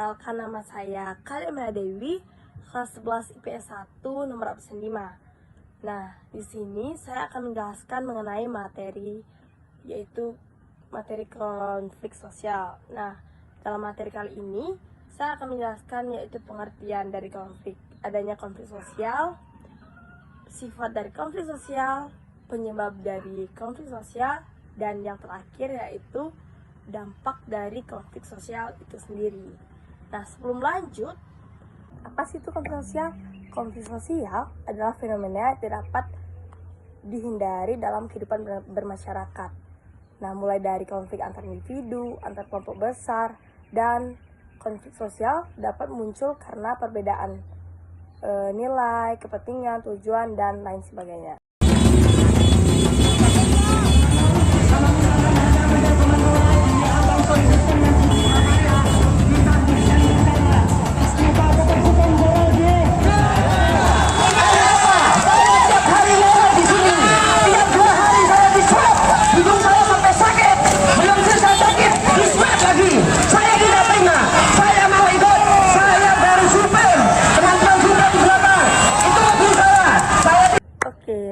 perkenalkan, nama saya Kalimah Dewi, kelas 11 IPS 1 nomor absen 5. Nah, di sini saya akan menjelaskan mengenai materi, yaitu materi konflik sosial. Nah, dalam materi kali ini saya akan menjelaskan yaitu pengertian dari konflik, adanya konflik sosial, sifat dari konflik sosial, penyebab dari konflik sosial, dan yang terakhir yaitu dampak dari konflik sosial itu sendiri. Nah, sebelum lanjut, apa sih itu konflik sosial? Konflik sosial adalah fenomena yang tidak dapat dihindari dalam kehidupan bermasyarakat. Nah, mulai dari konflik antar individu, antar kelompok besar, dan konflik sosial dapat muncul karena perbedaan nilai, kepentingan, tujuan, dan lain sebagainya.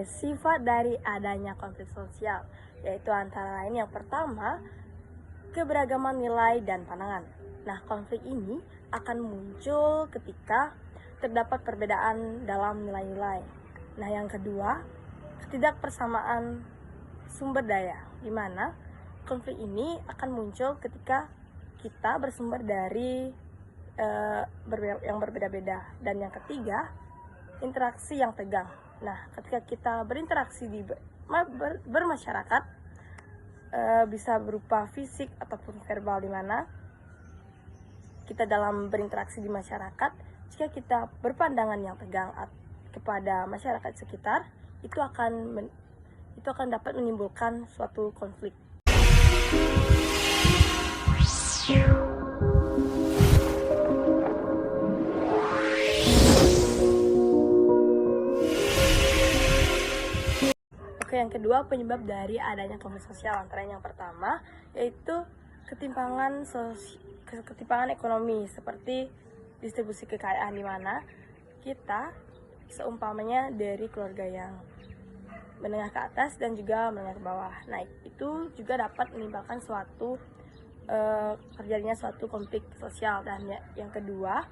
Sifat dari adanya konflik sosial yaitu antara lain yang pertama, keberagaman nilai dan pandangan. Nah, konflik ini akan muncul ketika terdapat perbedaan dalam nilai-nilai. Nah, yang kedua, ketidakpersamaan sumber daya, di mana konflik ini akan muncul ketika kita bersumber dari yang berbeda-beda. Dan yang ketiga, interaksi yang tegang. Nah, ketika kita berinteraksi di bermasyarakat, bisa berupa fisik ataupun verbal, di mana kita dalam berinteraksi di masyarakat, jika kita berpandangan yang tegang kepada masyarakat sekitar, itu akan dapat menimbulkan suatu konflik. Oke, yang kedua, penyebab dari adanya konflik sosial antara yang pertama yaitu ketimpangan ekonomi, seperti distribusi kekayaan, di mana kita seumpamanya dari keluarga yang menengah ke atas dan juga menengah ke bawah. Nah, itu juga dapat menimbulkan terjadinya suatu konflik sosial. Dan yang kedua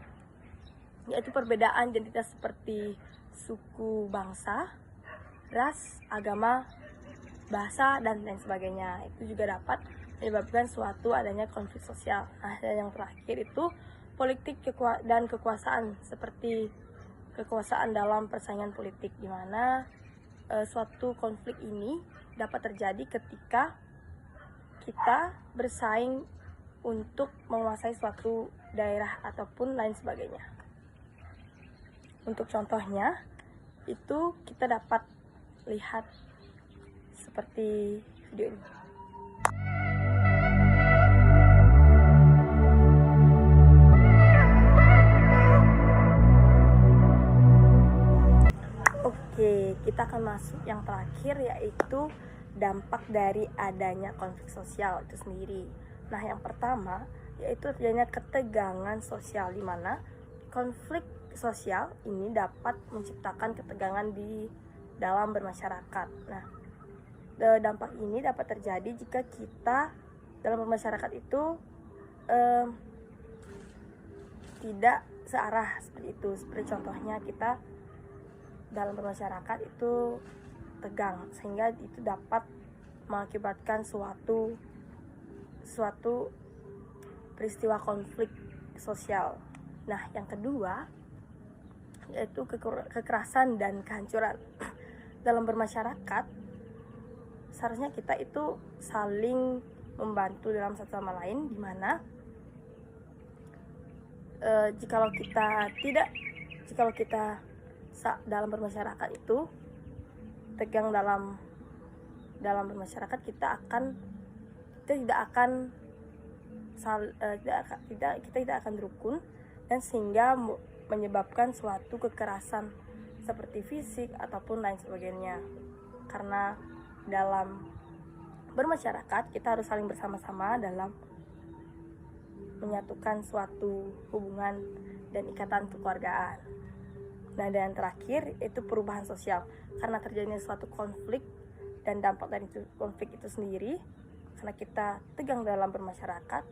yaitu perbedaan identitas seperti suku, bangsa, ras, agama, bahasa, dan lain sebagainya. Itu juga dapat menyebabkan suatu adanya konflik sosial. Nah, dan yang terakhir itu politik dan kekuasaan, seperti kekuasaan dalam persaingan politik, di mana suatu konflik ini dapat terjadi ketika kita bersaing untuk menguasai suatu daerah ataupun lain sebagainya. Untuk contohnya, itu kita dapat lihat seperti video ini. Oke, kita akan masuk yang terakhir, yaitu dampak dari adanya konflik sosial itu sendiri. Nah, yang pertama yaitu terjadinya ketegangan sosial, di mana konflik sosial ini dapat menciptakan ketegangan di dalam bermasyarakat. Nah, dampak ini dapat terjadi jika kita dalam bermasyarakat itu tidak searah, seperti itu. Seperti contohnya, kita dalam bermasyarakat itu tegang, sehingga itu dapat mengakibatkan suatu peristiwa konflik sosial. Nah, yang kedua yaitu kekerasan dan kehancuran dalam bermasyarakat. Seharusnya kita itu saling membantu dalam satu sama lain, di mana jikalau kita dalam bermasyarakat itu tegang dalam bermasyarakat, kita tidak akan rukun, dan sehingga menyebabkan suatu kekerasan seperti fisik ataupun lain sebagainya. Karena dalam bermasyarakat kita harus saling bersama-sama dalam menyatukan suatu hubungan dan ikatan kekeluargaan. Nah, dan terakhir itu perubahan sosial. Karena terjadinya suatu konflik dan dampak dari konflik itu sendiri, karena kita tegang dalam bermasyarakat,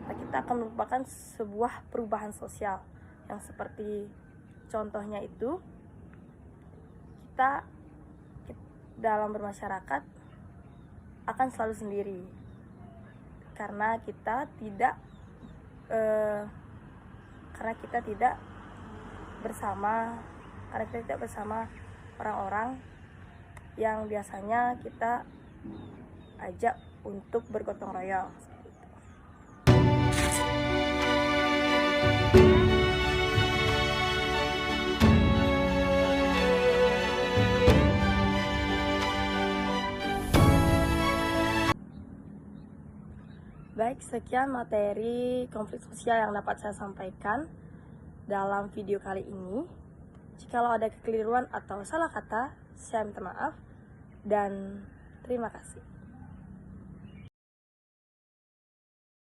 nah kita akan merupakan sebuah perubahan sosial yang seperti contohnya itu kita dalam bermasyarakat akan selalu sendiri karena kita tidak bersama orang-orang yang biasanya kita ajak untuk bergotong royong. Baik, sekian materi konflik sosial yang dapat saya sampaikan dalam video kali ini. Jikalau ada kekeliruan atau salah kata, saya minta maaf dan terima kasih.